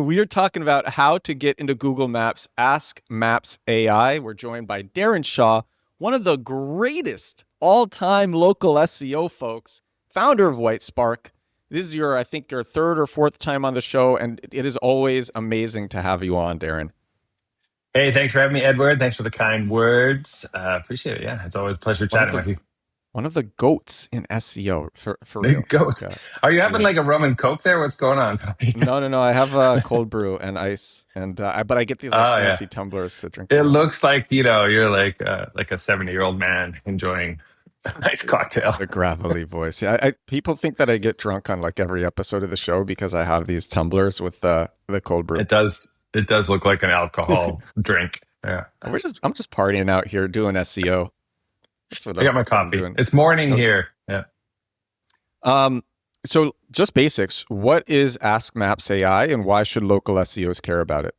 We are talking about how to get into Google Maps. Ask Maps AI. We're joined by Darren Shaw, one of the greatest all-time local SEO folks, founder of Whitespark. This is I think, your third or fourth time on the show, and it is always amazing to have you on, Darren. Hey, thanks for having me, Edward. Thanks for the kind words. Appreciate it. Yeah, it's always a pleasure chatting with you. One of the goats in SEO, for Big real. goats. Are you having like a rum and coke there? What's going on? No. I have a cold brew and ice, and but I get these like fancy tumblers to drink. It looks like you're like a 70-year-old man enjoying a nice cocktail. The gravelly voice. Yeah, people think that I get drunk on like every episode of the show because I have these tumblers with the cold brew. It does look like an alcohol drink. Yeah. I'm just partying out here doing SEO. I got my coffee. It's morning here. Yeah. So just basics. What is Ask Maps AI, and why should local SEOs care about it?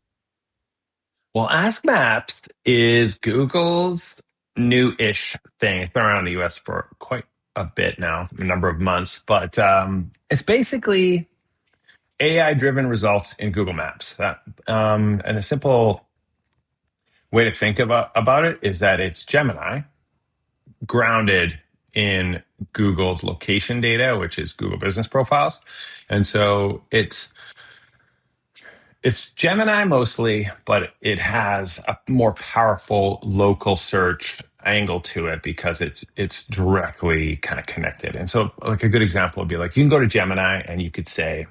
Well, Ask Maps is Google's new-ish thing. It's been around in the US for quite a bit now, a number of months, but it's basically AI-driven results in Google Maps. And a simple way to think about it is that it's Gemini grounded in Google's location data, which is Google Business Profiles. And so it's Gemini mostly, but it has a more powerful local search angle to it because it's directly kind of connected. And so like a good example would be like you can go to Gemini and you could say,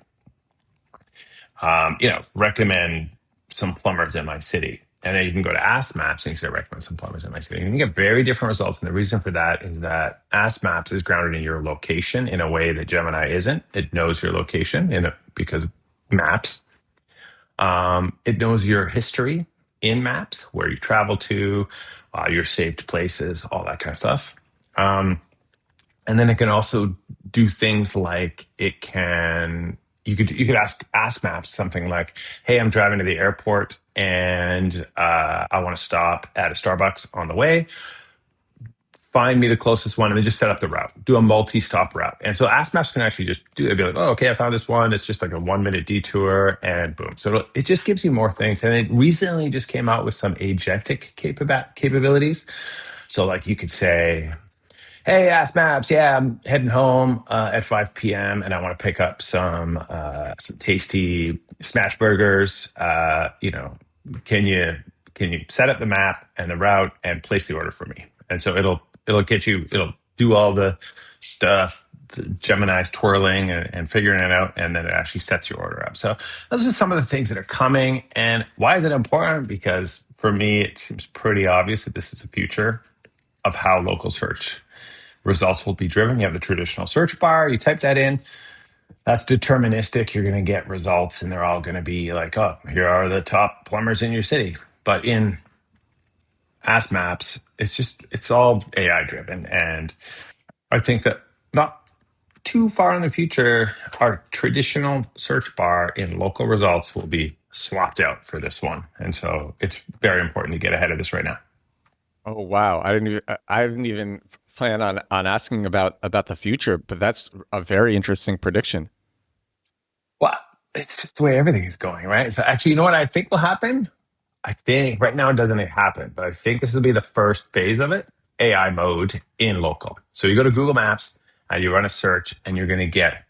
recommend some plumbers in my city. And then you can go to Ask Maps and you say, recommend some plumbers in my city. And you get very different results. And the reason for that is that Ask Maps is grounded in your location in a way that Gemini isn't. It knows your location because Maps. It knows your history in Maps, where you travel to, your saved places, all that kind of stuff. And then it can also do things like you could ask Maps something like, "Hey, I'm driving to the airport and I want to stop at a Starbucks on the way. Find me the closest one," and then just set up the route. Do a multi-stop route. And so Ask Maps can actually just do it. Be like, "Oh, okay, I found this one. It's just like a 1-minute detour," and boom. So it just gives you more things. And it recently just came out with some agentic capabilities. So like you could say, "Hey, Ask Maps, yeah, I'm heading home at 5 p.m. and I want to pick up some tasty smash burgers. Can you set up the map and the route and place the order for me?" And so it'll do all the stuff. Gemini's twirling and figuring it out, and then it actually sets your order up. So those are some of the things that are coming. And why is it important? Because for me, it seems pretty obvious that this is the future of how local search results will be driven. You have the traditional search bar, you type that in, that's deterministic. You're going to get results and they're all going to be like, "Oh, here are the top plumbers in your city." But in Ask Maps, it's all AI driven. And I think that not too far in the future, our traditional search bar in local results will be swapped out for this one. And so it's very important to get ahead of this right now. Oh wow! I didn't even plan on asking about the future, but that's a very interesting prediction. Well, it's just the way everything is going, right? So actually, you know what I think will happen? I think right now it doesn't happen, but I think this will be the first phase of it, AI mode in local. So you go to Google Maps and you run a search and you're going to get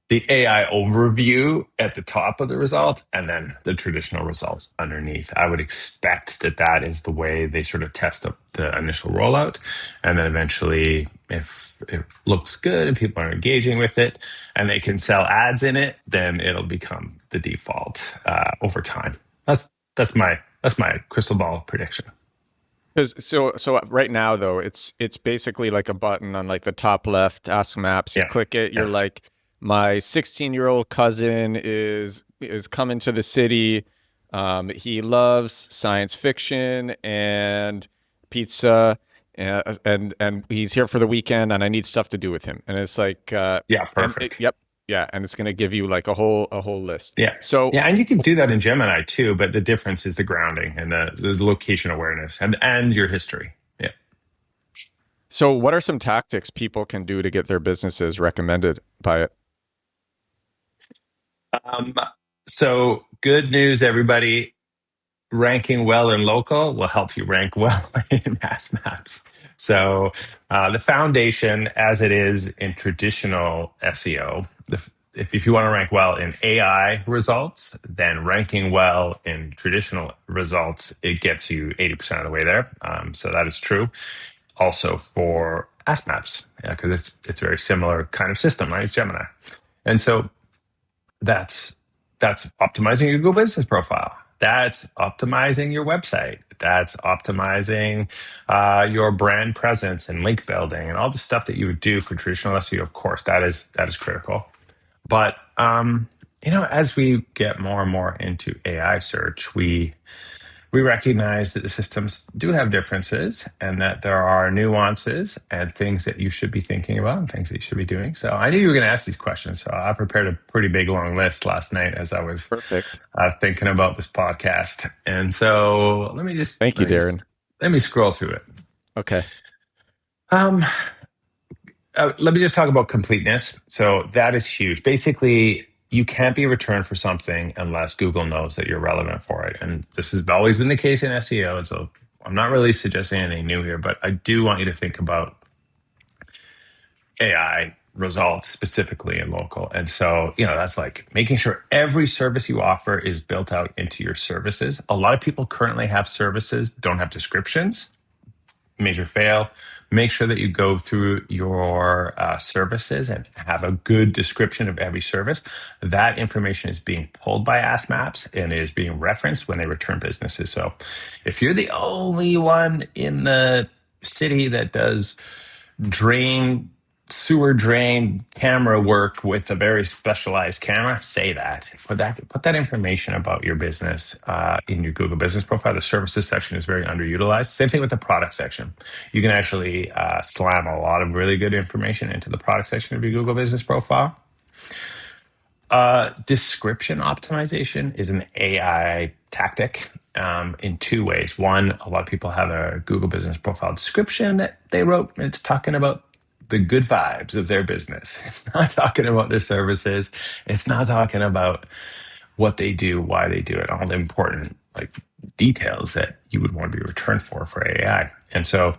the AI overview at the top of the result and then the traditional results underneath. I would expect that is the way they sort of test up the initial rollout. And then eventually, if it looks good and people are engaging with it and they can sell ads in it, then it'll become the default over time. That's my crystal ball prediction. So right now though, it's basically like a button on like the top left, Ask Maps. You click it, you're like, my 16-year-old cousin is coming to the city. He loves science fiction and pizza, and he's here for the weekend, and I need stuff to do with him. And it's like, perfect. Yep. Yeah, and it's going to give you like a whole list. Yeah. So and you can do that in Gemini too, but the difference is the grounding and the location awareness and your history. Yeah. So what are some tactics people can do to get their businesses recommended by it? So good news, everybody. Ranking well in local will help you rank well in mass maps. So the foundation, as it is in traditional SEO, if you want to rank well in AI results, then ranking well in traditional results, it gets you 80% of the way there. So that is true. Also for Ask Maps, because it's a very similar kind of system, right? It's Gemini, and so that's optimizing your Google Business Profile. That's optimizing your website. That's optimizing your brand presence and link building and all the stuff that you would do for traditional SEO. Of course, that is critical. But as we get more and more into AI search, we recognize that the systems do have differences and that there are nuances and things that you should be thinking about and things that you should be doing. So I knew you were going to ask these questions. So I prepared a pretty big, long list last night as I was thinking about this podcast. And so Thank you, Darren. Let me scroll through it. Okay. Let me just talk about completeness. So that is huge. Basically, you can't be returned for something unless Google knows that you're relevant for it. And this has always been the case in SEO. And so I'm not really suggesting anything new here, but I do want you to think about AI results specifically in local. And so, that's like making sure every service you offer is built out into your services. A lot of people currently have services, don't have descriptions. Major fail. Make sure that you go through your services and have a good description of every service. That information is being pulled by Ask Maps and it is being referenced when they return businesses. So if you're the only one in the city that does sewer drain camera work with a very specialized camera, say that. Put that information about your business in your Google Business Profile. The services section is very underutilized. Same thing with the product section. You can actually slam a lot of really good information into the product section of your Google Business Profile. Description optimization is an AI tactic in two ways. One, a lot of people have a Google Business Profile description that they wrote. It's talking about the good vibes of their business. It's not talking about their services. It's not talking about what they do, why they do it, all the important details that you would want to be returned for AI. And so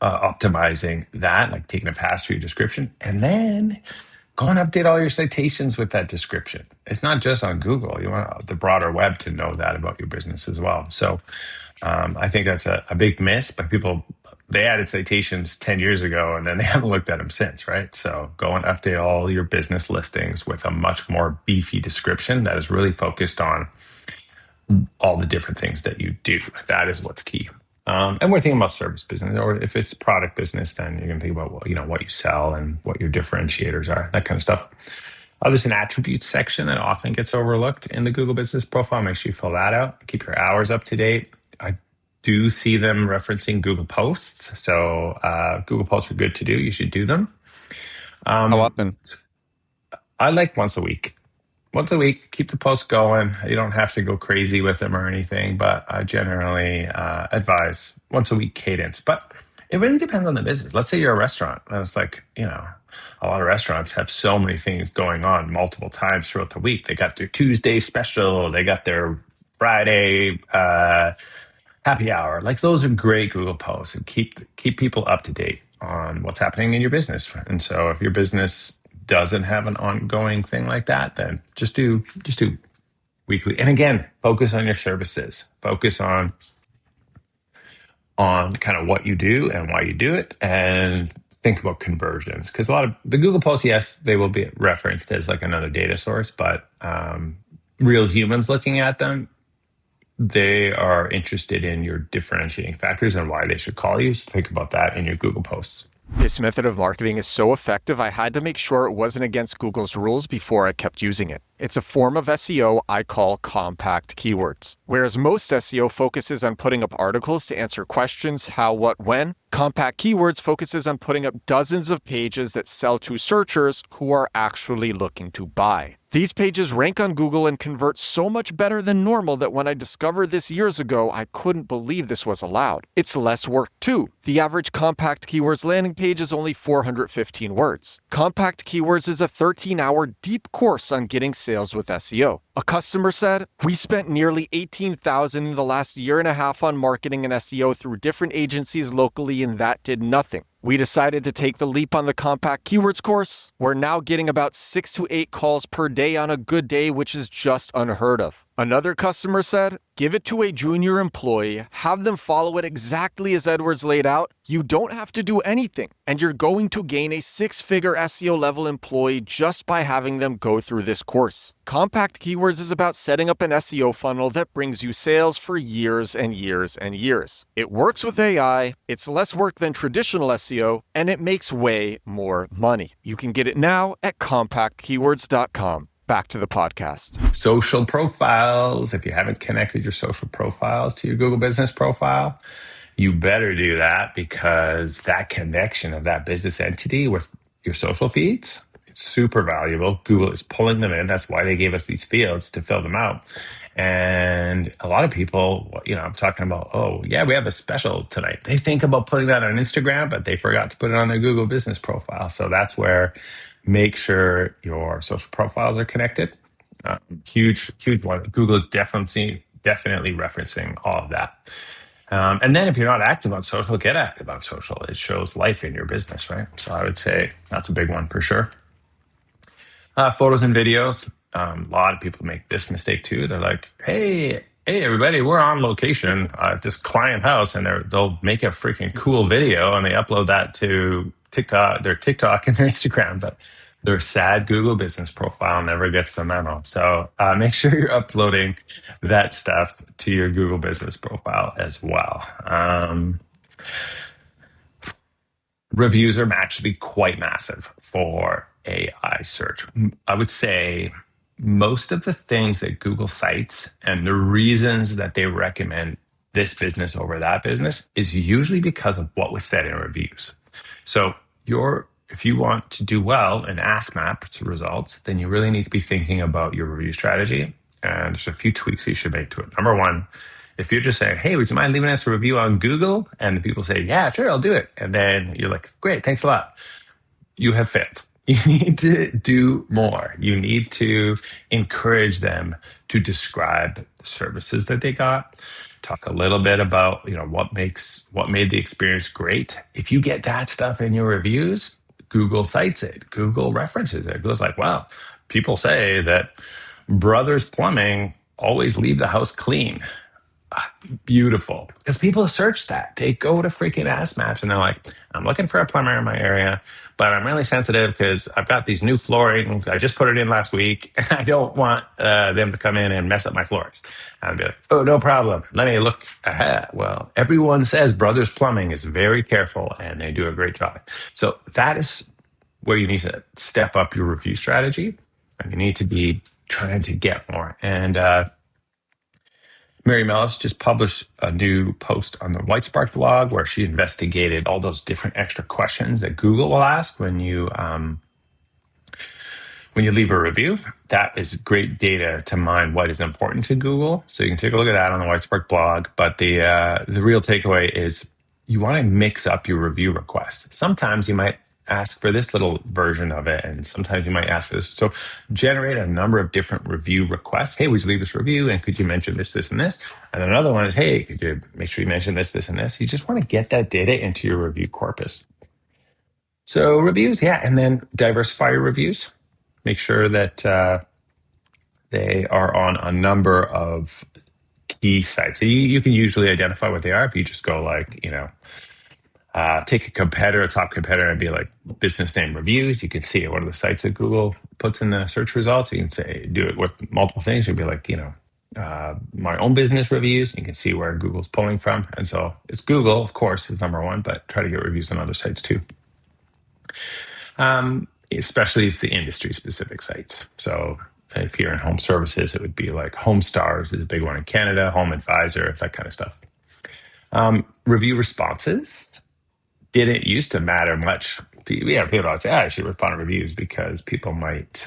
optimizing that, like taking a pass through your description, and then go and update all your citations with that description. It's not just on Google. You want the broader web to know that about your business as well. So I think that's a big miss, but they added citations 10 years ago and then they haven't looked at them since, right? So go and update all your business listings with a much more beefy description that is really focused on all the different things that you do. That is what's key. And we're thinking about service business, or if it's product business, then you're going to think about what you sell and what your differentiators are, that kind of stuff. There's an attributes section that often gets overlooked in the Google Business Profile. Make sure you fill that out. Keep your hours up to date. I do see them referencing Google Posts. So Google Posts are good to do. You should do them. How often? I like once a week. Once a week, keep the posts going. You don't have to go crazy with them or anything, but I generally advise once a week cadence. But it really depends on the business. Let's say you're a restaurant. And it's like, a lot of restaurants have so many things going on multiple times throughout the week. They got their Tuesday special. They got their Friday happy hour. Like those are great Google posts and keep people up to date on what's happening in your business. And so if your business doesn't have an ongoing thing like that, then just do weekly. And again, focus on your services. Focus on kind of what you do and why you do it, and think about conversions. Because a lot of the Google posts, yes, they will be referenced as like another data source, but real humans looking at them, they are interested in your differentiating factors and why they should call you. So think about that in your Google posts. This method of marketing is so effective, I had to make sure it wasn't against Google's rules before I kept using it. It's a form of SEO I call compact keywords. Whereas most SEO focuses on putting up articles to answer questions, how, what, when, compact keywords focuses on putting up dozens of pages that sell to searchers who are actually looking to buy. These pages rank on Google and convert so much better than normal that when I discovered this years ago, I couldn't believe this was allowed. It's less work too. The average compact keywords landing page is only 415 words. Compact keywords is a 13-hour deep course on getting sales with SEO. A customer said, "We spent nearly $18,000 in the last year and a half on marketing and SEO through different agencies locally, and that did nothing. We decided to take the leap on the compact keywords course. We're now getting about 6 to 8 calls per day on a good day, which is just unheard of." Another customer said, "Give it to a junior employee, have them follow it exactly as Edwards laid out. You don't have to do anything, and you're going to gain a 6-figure SEO level employee just by having them go through this course." Compact Keywords is about setting up an SEO funnel that brings you sales for years and years and years. It works with AI, it's less work than traditional SEO, and it makes way more money. You can get it now at compactkeywords.com. Back to the podcast. Social profiles. If you haven't connected your social profiles to your Google business profile, you better do that, because that connection of that business entity with your social feeds, it's super valuable. Google is pulling them in. That's why they gave us these fields to fill them out. And a lot of people, I'm talking about, oh, yeah, we have a special tonight. They think about putting that on Instagram, but they forgot to put it on their Google business profile. So that's where make sure your social profiles are connected. Huge one. Google is definitely referencing all of that. And then if you're not active on social, get active on social. It shows life in your business, right? So I would say that's a big one for sure. Photos and videos. A lot of people make this mistake too. They're like, hey, everybody, we're on location at this client house, and they'll make a freaking cool video and they upload that to their TikTok and their Instagram, but their sad Google business profile never gets the memo. So make sure you're uploading that stuff to your Google business profile as well. Reviews are actually quite massive for AI search. I would say most of the things that Google cites and the reasons that they recommend this business over that business is usually because of what was said in reviews. So if you want to do well in Ask Map results, then you really need to be thinking about your review strategy. And there's a few tweaks you should make to it. Number one, if you're just saying, hey, would you mind leaving us a review on Google? And the people say, yeah, sure, I'll do it. And then you're like, great, thanks a lot. You have failed. You need to do more. You need to encourage them to describe the services that they got. Talk a little bit about, what made the experience great. If you get that stuff in your reviews, Google cites it. Google references it. Google's like, wow, people say that Brothers Plumbing always leave the house clean. Beautiful. Because people search that. They go to freaking Ask Maps and they're like, I'm looking for a plumber in my area, but I'm really sensitive because I've got these new flooring. I just put it in last week and I don't want them to come in and mess up my floors. And I'd be like, oh, no problem. Let me look ahead. Well, everyone says Brothers Plumbing is very careful and they do a great job. So that is where you need to step up your review strategy, and you need to be trying to get more. And Mary Mellis just published a new post on the Whitespark blog where she investigated all those different extra questions that Google will ask when you leave a review. That is great data to mine what is important to Google. So you can take a look at that on the Whitespark blog. But the real takeaway is you want to mix up your review requests. Sometimes you might ask for this little version of it, and sometimes you might ask for this. So generate a number of different review requests. Hey, would you leave this review? And could you mention this, this, and this? And then another one is, hey, could you make sure you mention this, this, and this? You just want to get that data into your review corpus. So reviews, yeah. And then diversify your reviews. Make sure that they are on a number of key sites. So you can usually identify what they are if you just go like, take a top competitor, and be like business name reviews. You can see what are the sites that Google puts in the search results. You can say, do it with multiple things. You'd be like, my own business reviews. You can see where Google's pulling from. And so it's Google, of course, is number one, but try to get reviews on other sites too. Especially it's the industry specific sites. So if you're in home services, it would be like Home Stars is a big one in Canada, Home Advisor, that kind of stuff. Review responses didn't used to matter much. People always say, I should respond to reviews because people might,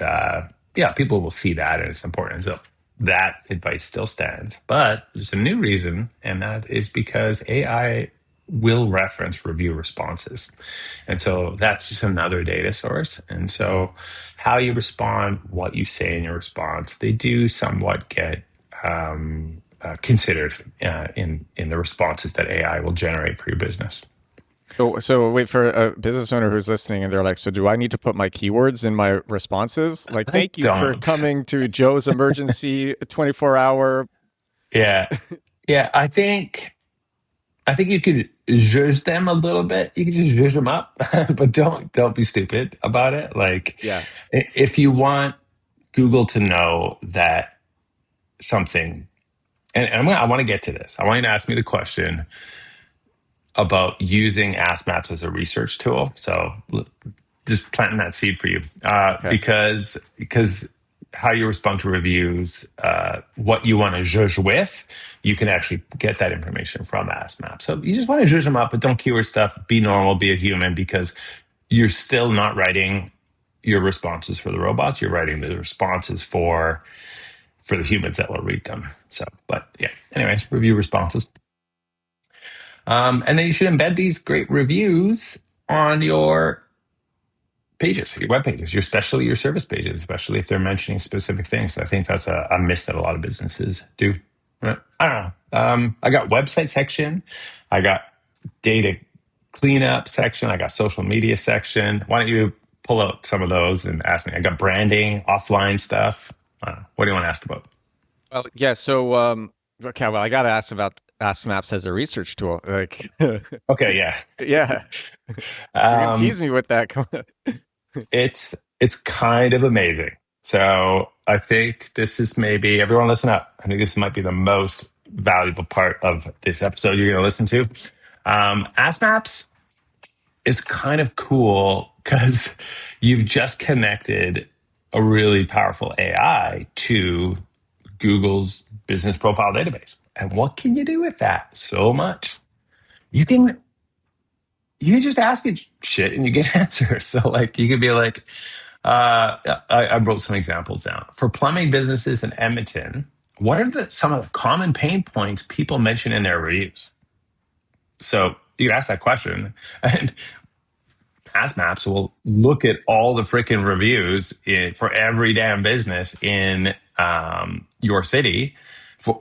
people will see that and it's important. So that advice still stands. But there's a new reason, and that is because AI will reference review responses. And so that's just another data source. And so how you respond, what you say in your response, they do somewhat get considered in the responses that AI will generate for your business. So wait, for a business owner who's listening and they're like, so do I need to put my keywords in my responses? Like, I thank you for don't. coming to Joe's emergency 24-hour. Yeah. Yeah. I think you could zhuzh them a little bit. You can just zhuzh them up, but don't be stupid about it. Like, Yeah. if you want Google to know that something, and I want to get to this. I want you to ask me the question about using Ask Maps as a research tool. So just planting that seed for you, Okay. because how you respond to reviews, what you want to judge with, you can actually get that information from Ask Maps. So you just want to judge them up, but don't keyword stuff. Be normal, be a human, because you're still not writing your responses for the robots. You're writing the responses for the humans that will read them. So, but yeah. Anyways, review responses. And then you should embed these great reviews on your pages, your web pages, especially your service pages, especially if they're mentioning specific things. I think that's a miss that a lot of businesses do. I don't know. I got website section. I got data cleanup section. I got social media section. Why don't you pull out some of those and ask me? I got branding, offline stuff. What do you want to ask about? Well, yeah. So, okay. Well, I got to ask about Ask Maps as a research tool. Like, Okay, yeah. yeah, you're gonna Um, tease me with that. Come on. it's kind of amazing. So I think this is, maybe everyone listen up. I think this might be the most valuable part of this episode you're going to listen to. Ask Maps is kind of cool because you've just connected a really powerful AI to Google's business profile database. And what can you do with that? So much. You can just ask it shit and you get answers. So like you could be like, I wrote some examples down for plumbing businesses in Edmonton. What are some of the common pain points people mention in their reviews? So you can ask that question, and Ask Maps will look at all the freaking reviews for every damn business in your city,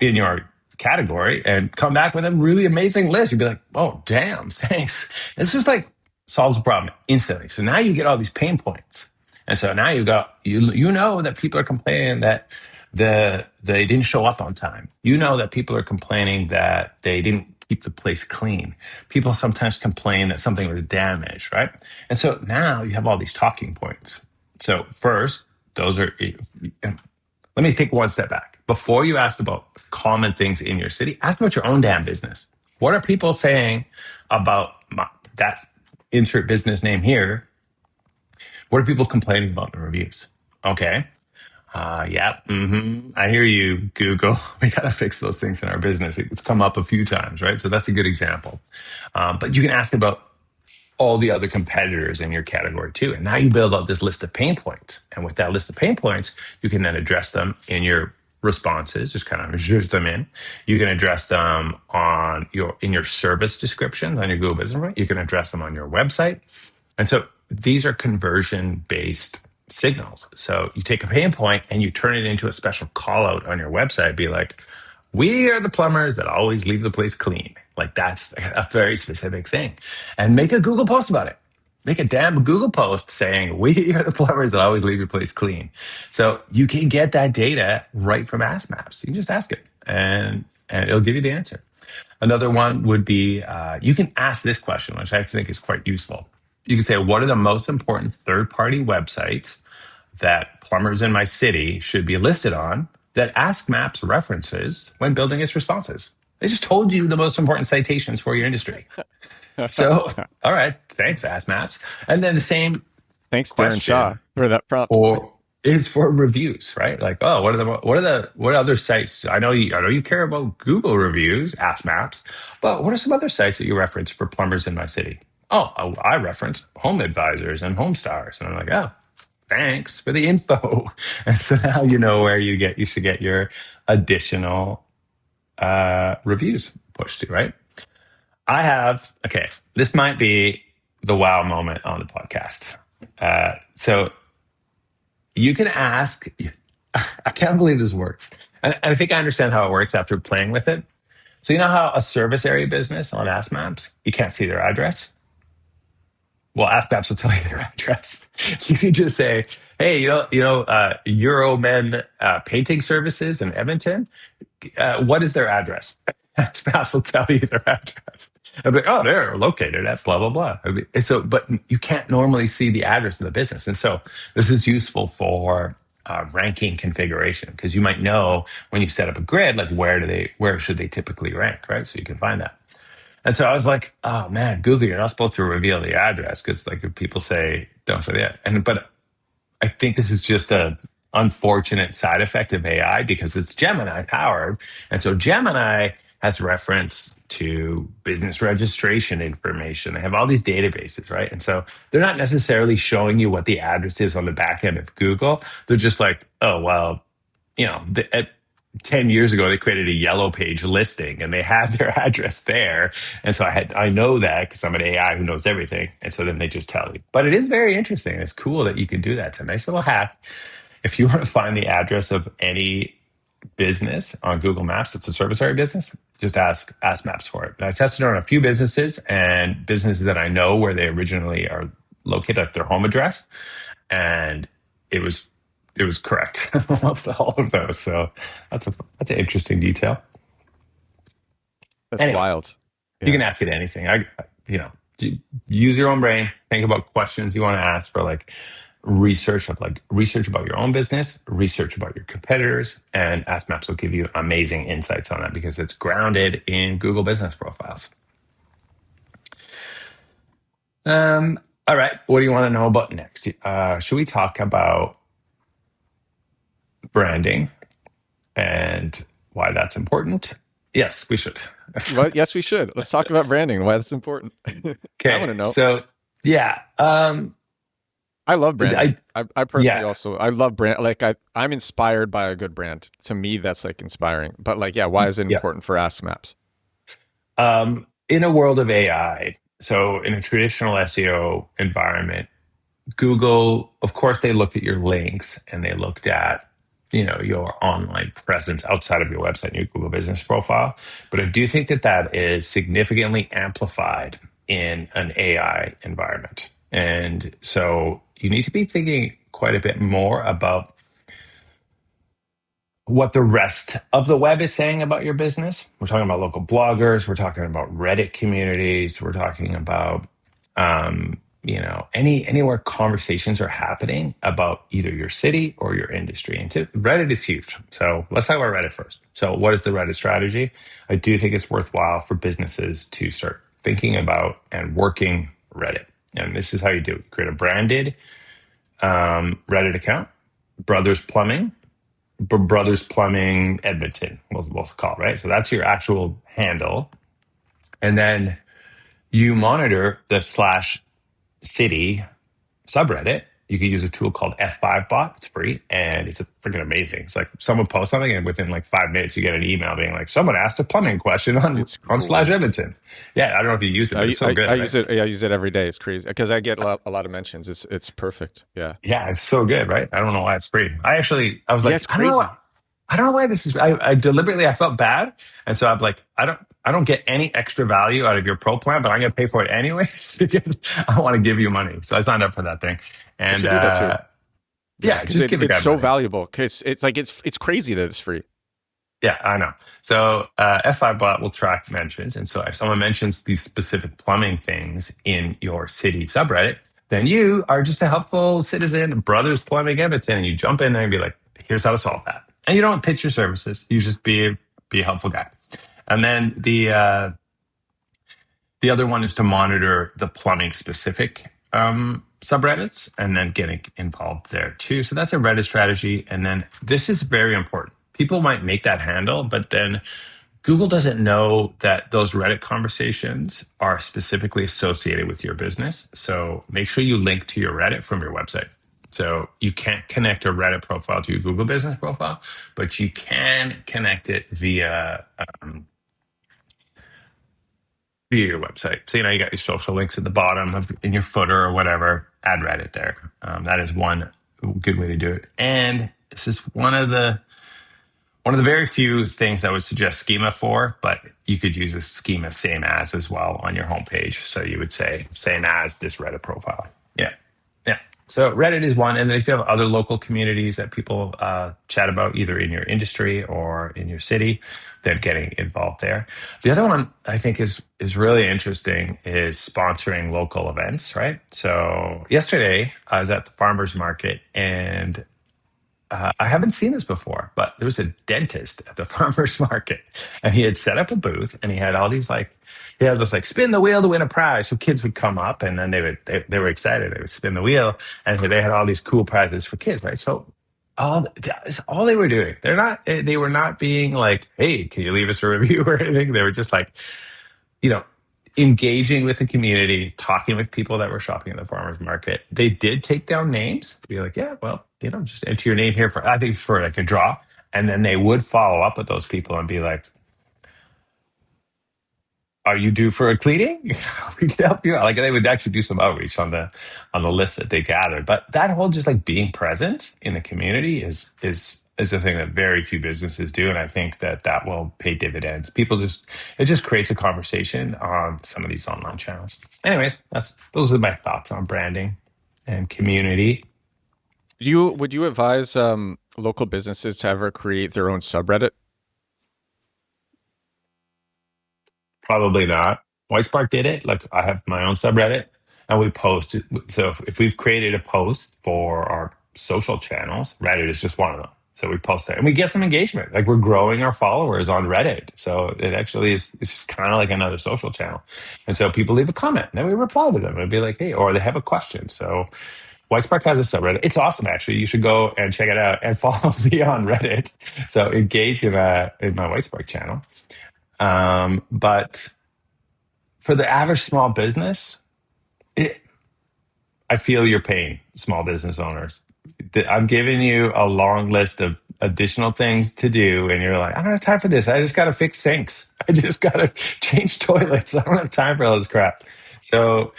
in your category, and come back with a really amazing list. You'd be like, oh, damn, thanks. It's just like solves a problem instantly. So now you get all these pain points. And so now you know that people are complaining that they didn't show up on time. You know that people are complaining that they didn't keep the place clean. People sometimes complain that something was damaged, right? And so now you have all these talking points. So first, those are, let me take one step back. Before you ask about common things in your city, ask about your own damn business. What are people saying about that insert business name here? What are people complaining about in the reviews? Okay. Yeah. I hear you, Google. We got to fix those things in our business. It's come up a few times, right? So that's a good example. But you can ask about all the other competitors in your category too. And now you build out this list of pain points. And with that list of pain points, you can then address them in your responses, just kind of zhuzh them in. You can address them in your service descriptions on your Google Business Profile. You can address them on your website. And so these are conversion based signals. So you take a pain point and you turn it into a special call out on your website, be like, we are the plumbers that always leave the place clean. Like that's a very specific thing. And make a Google post about it. Make a damn Google post saying, we are the plumbers that always leave your place clean. So you can get that data right from Ask Maps. You can just ask it and it'll give you the answer. Another one would be, you can ask this question, which I think is quite useful. You can say, what are the most important third-party websites that plumbers in my city should be listed on that Ask Maps references when building its responses? I just told you the most important citations for your industry. So, all right, thanks, Ask Maps. And then the same Thanks, Darren Shaw, question for that prompt. or is for reviews, right? Like, oh, what other sites? I know you care about Google reviews, Ask Maps, but what are some other sites that you reference for plumbers in my city? Oh, I reference Home Advisors and Home Stars, and I'm like, oh, thanks for the info. And so now you know where you should get your additional reviews pushed to, right? I have, okay, this might be the wow moment on the podcast. So you can ask, I can't believe this works. And I think I understand how it works after playing with it. So you know how a service area business on Ask Maps, you can't see their address? Well, Ask Maps will tell you their address. You can just say, hey, Euromen painting services in Edmonton, what is their address? Spouse will tell you their address. I'll be like, oh, they're located at blah, blah, blah. So, but you can't normally see the address of the business. And so this is useful for ranking configuration, because you might know when you set up a grid, like where should they typically rank, right? So you can find that. And so I was like, oh man, Google, you're not supposed to reveal the address, because like if people say don't forget. But I think this is just a unfortunate side effect of AI, because it's Gemini powered. And so Gemini has reference to business registration information. They have all these databases, right? And so they're not necessarily showing you what the address is on the back end of Google. They're just like, oh, well, 10 years ago, they created a yellow page listing and they had their address there. And so I know that because I'm an AI who knows everything. And so then they just tell you. But it is very interesting. It's cool that you can do that. It's a nice little hack. If you want to find the address of any business on Google Maps, it's a service area business, just ask Maps for it. And I tested it on a few businesses and businesses that I know where they originally are located, like their home address. And it was correct. All of those. So that's an interesting detail. That's Anyways, wild. you can ask it anything. Use your own brain. Think about questions you want to ask for, like research about your own business, research about your competitors, and Ask Maps will give you amazing insights on that because it's grounded in Google Business Profiles. All right. What do you want to know about next? Should we talk about branding and why that's important? Yes, we should. Well, yes, we should. Let's talk about branding and why that's important. I want to know. So, yeah. I love branding. I personally also, I love brand. Like I'm inspired by a good brand. To me, that's like inspiring. But like, yeah, why is it important for Ask Maps? In a world of AI, so in a traditional SEO environment, Google, of course, they looked at your links and they looked at, your online presence outside of your website and your Google Business Profile. But I do think that is significantly amplified in an AI environment. And so you need to be thinking quite a bit more about what the rest of the web is saying about your business. We're talking about local bloggers. We're talking about Reddit communities. We're talking about, anywhere conversations are happening about either your city or your industry. And Reddit is huge. So let's talk about Reddit first. So what is the Reddit strategy? I do think it's worthwhile for businesses to start thinking about and working Reddit. And this is how you do it. Create a branded Reddit account, Brothers Plumbing Edmonton, we'll call it, right? So that's your actual handle. And then you monitor the /city subreddit. You can use a tool called F5bot. It's free and it's freaking amazing. It's like someone posts something and within like 5 minutes you get an email being like, someone asked a plumbing question on /Edmonton. Yeah, I don't know if you use it, but it's so good. I use it. I use it every day. It's crazy because I get a lot of mentions. It's perfect. Yeah. Yeah, it's so good, right? I don't know why it's free. I was like, it's crazy. I don't know why this is. I deliberately, I felt bad, and so I'm like, I don't get any extra value out of your pro plan, but I'm going to pay for it anyways because I want to give you money. So I signed up for that thing, and you should do that too. Yeah, just give it. It's so money. Valuable because it's crazy that it's free. Yeah, I know. So F5bot will track mentions, and so if someone mentions these specific plumbing things in your city subreddit, then you are just a helpful citizen, Brothers Plumbing Edmonton, and you jump in there and be like, here's how to solve that. And you don't pitch your services. You just be a helpful guy. And then the other one is to monitor the plumbing specific subreddits and then getting involved there too. So that's a Reddit strategy. And then this is very important. People might make that handle, but then Google doesn't know that those Reddit conversations are specifically associated with your business. So make sure you link to your Reddit from your website. So you can't connect a Reddit profile to your Google Business Profile, but you can connect it via via your website. So, you got your social links at the bottom in your footer or whatever, add Reddit there. That is one good way to do it. And this is one of the very few things I would suggest schema for, but you could use a schema same as well on your homepage. So you would say same as this Reddit profile. Yeah. Yeah. So Reddit is one. And then if you have other local communities that people chat about, either in your industry or in your city, then getting involved there. The other one I think is really interesting is sponsoring local events, right? So yesterday I was at the farmers market, and I haven't seen this before, but there was a dentist at the farmer's market, and he had set up a booth, and he had all these he had this spin the wheel to win a prize. So kids would come up, and then they were excited. They would spin the wheel, and they had all these cool prizes for kids, right? So that's all they were doing. They were not being like, hey, can you leave us a review or anything? They were just you know, engaging with the community, talking with people that were shopping at the farmers market. They did take down names to be like, yeah, well, just enter your name here I think for a draw. And then they would follow up with those people and be like, are you due for a cleaning? We can help you out. They would actually do some outreach on the list that they gathered. But that whole just being present in the community is a thing that very few businesses do, and I think that will pay dividends. It just creates a conversation on some of these online channels. Anyways, those are my thoughts on branding and community. Would you advise local businesses to ever create their own subreddit? Probably not. Whitespark did it. I have my own subreddit, and we post it. So if we've created a post for our social channels, Reddit is just one of them. So we post there and we get some engagement. We're growing our followers on Reddit. So it actually is, it's just kind of like another social channel. And so people leave a comment and then we reply to them and be like, hey, or they have a question. So Whitespark has a subreddit. It's awesome, actually. You should go and check it out and follow me on Reddit. So engage in my Whitespark channel. But for the average small business, I feel your pain, small business owners. I'm giving you a long list of additional things to do, and you're like, I don't have time for this. I just got to fix sinks. I just got to change toilets. I don't have time for all this crap. So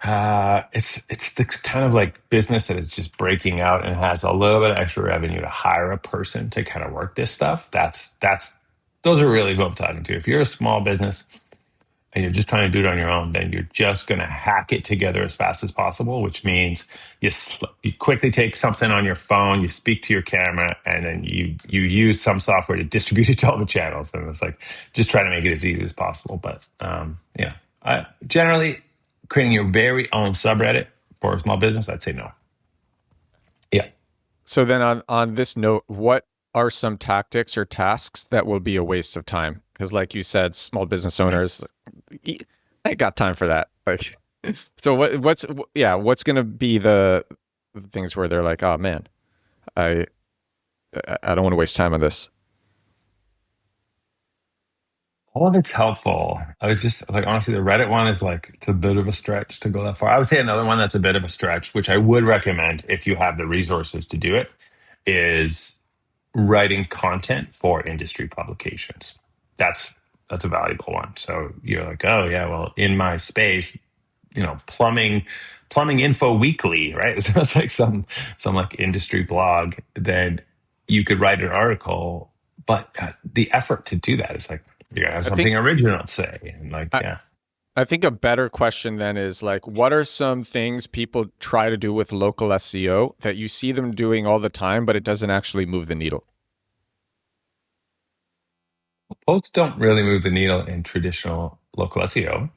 it's the kind of business that is just breaking out and has a little bit of extra revenue to hire a person to kind of work this stuff. Those are really who I'm talking to. If you're a small business and you're just trying to do it on your own, then you're just going to hack it together as fast as possible, which means you quickly take something on your phone, you speak to your camera, and then you use some software to distribute it to all the channels. And it's just try to make it as easy as possible. But yeah, generally creating your very own subreddit for a small business, I'd say no. Yeah. So then on this note, what are some tactics or tasks that will be a waste of time? Because like you said, small business owners, I ain't got time for that. So what's going to be the things where they're like, oh man, I don't want to waste time on this. All of it's helpful. I was just honestly, the Reddit one is it's a bit of a stretch to go that far. I would say another one that's a bit of a stretch, which I would recommend if you have the resources to do it, is writing content for industry publications. That's a valuable one. So you're like, oh yeah, well, in my space, plumbing info weekly, right? So it's some industry blog. Then you could write an article, but the effort to do that is you gotta have something original to say, and yeah. I think a better question then is what are some things people try to do with local SEO that you see them doing all the time, but it doesn't actually move the needle? Posts don't really move the needle in traditional local SEO,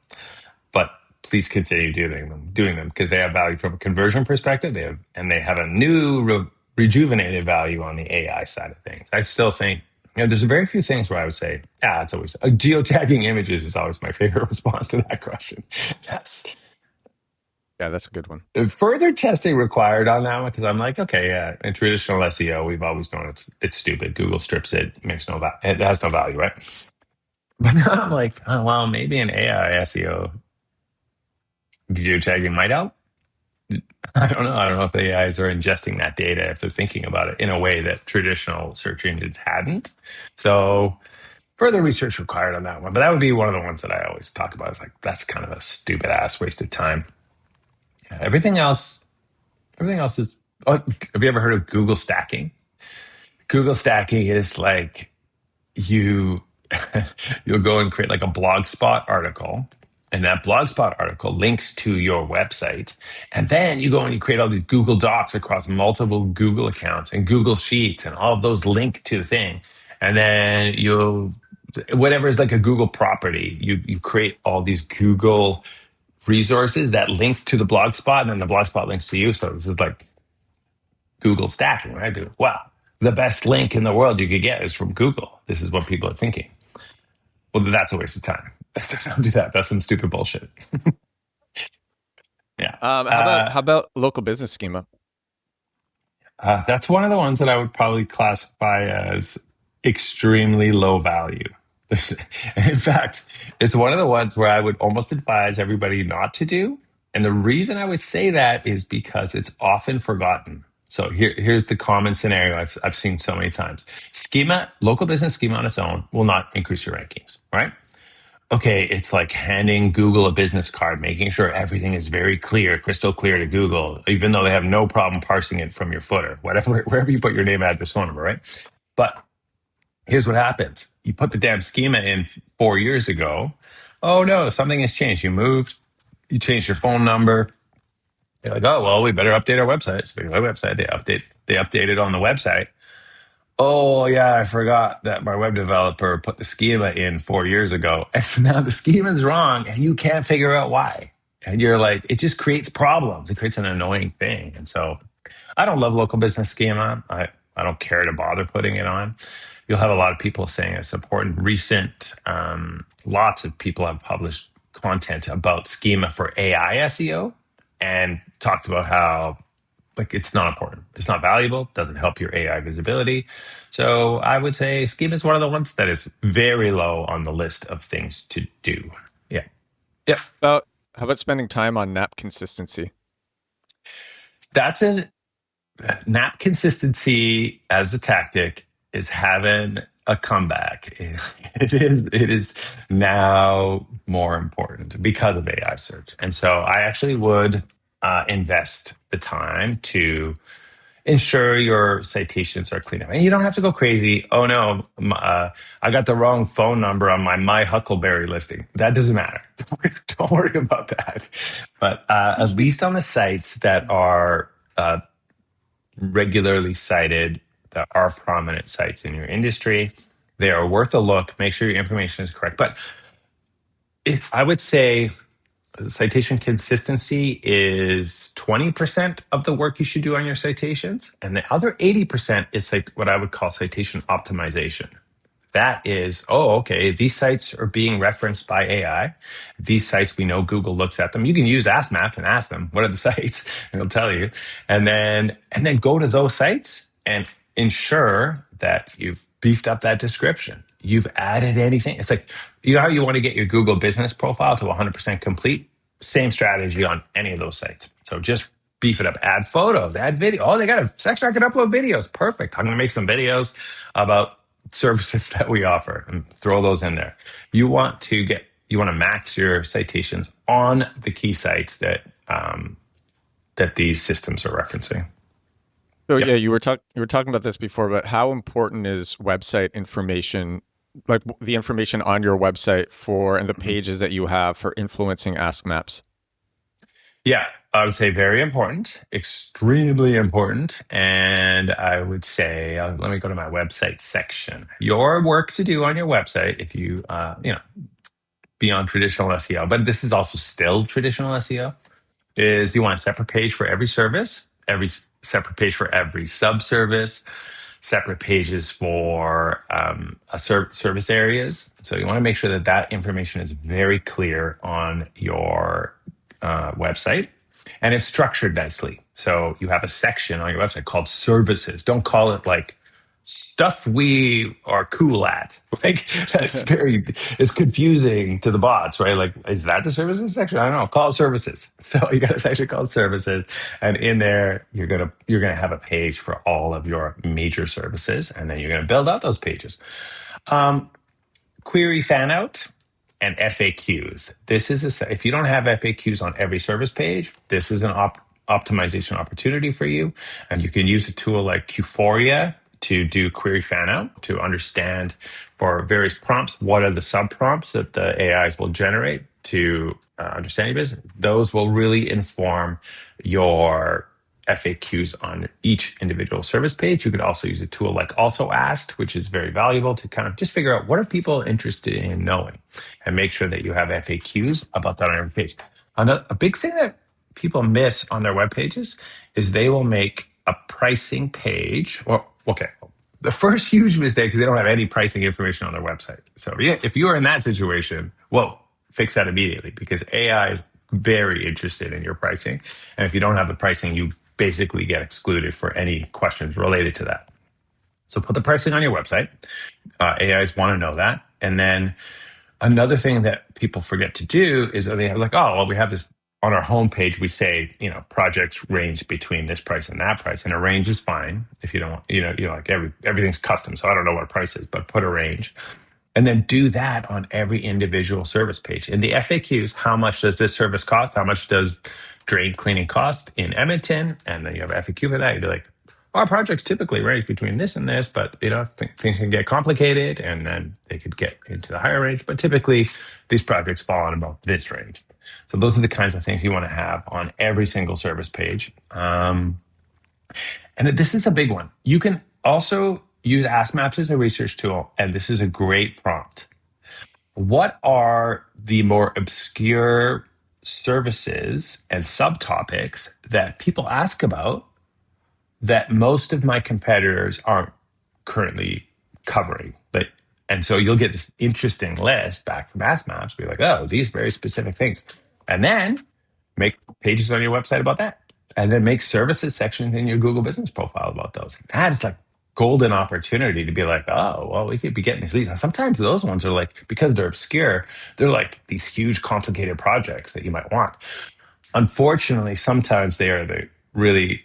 but please continue doing them because they have value from a conversion perspective. They have a new rejuvenated value on the AI side of things. I still think there's very few things where I would say, it's always geotagging images is always my favorite response to that question. Yes. Yeah, that's a good one. Further testing required on that one because I'm okay, yeah. In traditional SEO, we've always known it's stupid. Google strips it, it has no value, right? But now I'm oh well, maybe an AI SEO geotagging might help. I don't know. I don't know if the AIs are ingesting that data if they're thinking about it in a way that traditional search engines hadn't. So further research required on that one. But that would be one of the ones that I always talk about. It's like, that's kind of a stupid ass waste of time. Everything else is. Oh, have you ever heard of Google stacking? Google stacking is like you you'll go and create like a blogspot article, and that blogspot article links to your website, and then you go and you create all these Google Docs across multiple Google accounts and Google Sheets, and all of those link to the thing, and then you'll whatever is like a Google property, you create all these Google resources that link to the blogspot, and then the blogspot links to you. So this is like Google stacking, right? Wow, the best link in the world you could get is from Google. This is what people are thinking. Well, that's a waste of time. Don't do that. That's some stupid bullshit. Yeah. How about local business schema? That's one of the ones that I would probably classify as extremely low value. In fact, it's one of the ones where I would almost advise everybody not to do. And the reason I would say that is because it's often forgotten. So here's the common scenario I've seen so many times. Local business schema on its own will not increase your rankings, right? Okay, it's like handing Google a business card, making sure everything is very clear, crystal clear to Google, even though they have no problem parsing it from your footer, whatever, wherever you put your name, address, phone number, right? But here's what happens. You put the damn schema in 4 years ago. Oh no, something has changed. You moved, you changed your phone number. You're like, oh, well, we better update our website. So the website, they update it on the website. Oh yeah, I forgot that my web developer put the schema in 4 years ago. And so now the schema's wrong and you can't figure out why. And you're like, it just creates problems. It creates an annoying thing. And so I don't love local business schema. I don't care to bother putting it on. You'll have a lot of people saying it's important. Lots of people have published content about schema for AI SEO and talked about how like it's not important. It's not valuable. Doesn't help your AI visibility. So I would say schema is one of the ones that is very low on the list of things to do. Yeah. Yeah. How about spending time on NAP consistency? That's a NAP consistency as a tactic is having a comeback. It is now more important because of AI search. And so I actually would invest the time to ensure your citations are clean up. And you don't have to go crazy. Oh no, I got the wrong phone number on my Huckleberry listing. That doesn't matter. Don't worry about that. But at least on the sites that are regularly cited, that are prominent sites in your industry, they are worth a look. Make sure your information is correct. But I would say citation consistency is 20% of the work you should do on your citations. And the other 80% is like what I would call citation optimization. That is, oh, okay, these sites are being referenced by AI. These sites, we know Google looks at them. You can use Ask Map and ask them, what are the sites? And it'll tell you. And then go to those sites and ensure that you've beefed up that description. You've added anything. It's like, you know how you want to get your Google business profile to 100% complete? Same strategy on any of those sites. So just beef it up, add photos, add video. Oh, they got a section I can upload videos. Perfect. I'm going to make some videos about services that we offer and throw those in there. You want to max your citations on the key sites that these systems are referencing. So yeah, you were talking about this before, but how important is website information, like the information on your website and the pages that you have for influencing Ask Maps? Yeah, I would say very important, extremely important. And I would say, let me go to my website section. Your work to do on your website, if you, beyond traditional SEO, but this is also still traditional SEO, is you want a separate page for every service, every separate page for every sub-service, separate pages for service areas. So you want to make sure that information is very clear on your website, and it's structured nicely. So you have a section on your website called services. Don't call it like stuff we are cool at. Like it's confusing to the bots, right? Like, is that the services section? I don't know. Call it services. So you got a section called services, and in there you're gonna have a page for all of your major services, and then you're gonna build out those pages. query fan out and FAQs. This is if you don't have FAQs on every service page, this is an optimization opportunity for you. And you can use a tool like Qforia to do query fan out to understand for various prompts what are the sub prompts that the AIs will generate to understand your business. Those will really inform your FAQs on each individual service page. You could also use a tool like Also Asked, which is very valuable to kind of just figure out what are people interested in knowing and make sure that you have FAQs about that on every page. A big thing that people miss on their web pages is they will make a pricing page. Well, okay. The first huge mistake is they don't have any pricing information on their website. So if you are in that situation, well, fix that immediately because AI is very interested in your pricing. And if you don't have the pricing, you basically get excluded for any questions related to that. So put the pricing on your website. AIs want to know that. And then another thing that people forget to do is they have like, oh, well, we have this on our homepage. We say, projects range between this price and that price, and a range is fine if you don't, like everything's custom. So I don't know what a price is, but put a range. And then do that on every individual service page. In the FAQs, how much does this service cost? How much does drain cleaning cost in Edmonton? And then you have an FAQ for that. You'd be like, our projects typically range between this and this, but things can get complicated and then they could get into the higher range. But typically these projects fall in about this range. So those are the kinds of things you want to have on every single service page. And this is a big one. You can also use Ask Maps as a research tool, and this is a great prompt. What are the more obscure services and subtopics that people ask about that most of my competitors aren't currently covering? And so you'll get this interesting list back from Ask Maps, be like, oh, these very specific things. And then make pages on your website about that. And then make services sections in your Google business profile about those. That's like golden opportunity to be like, oh, well, we could be getting these leads. And sometimes those ones are like, because they're obscure, they're like these huge complicated projects that you might want. Unfortunately, sometimes they are the really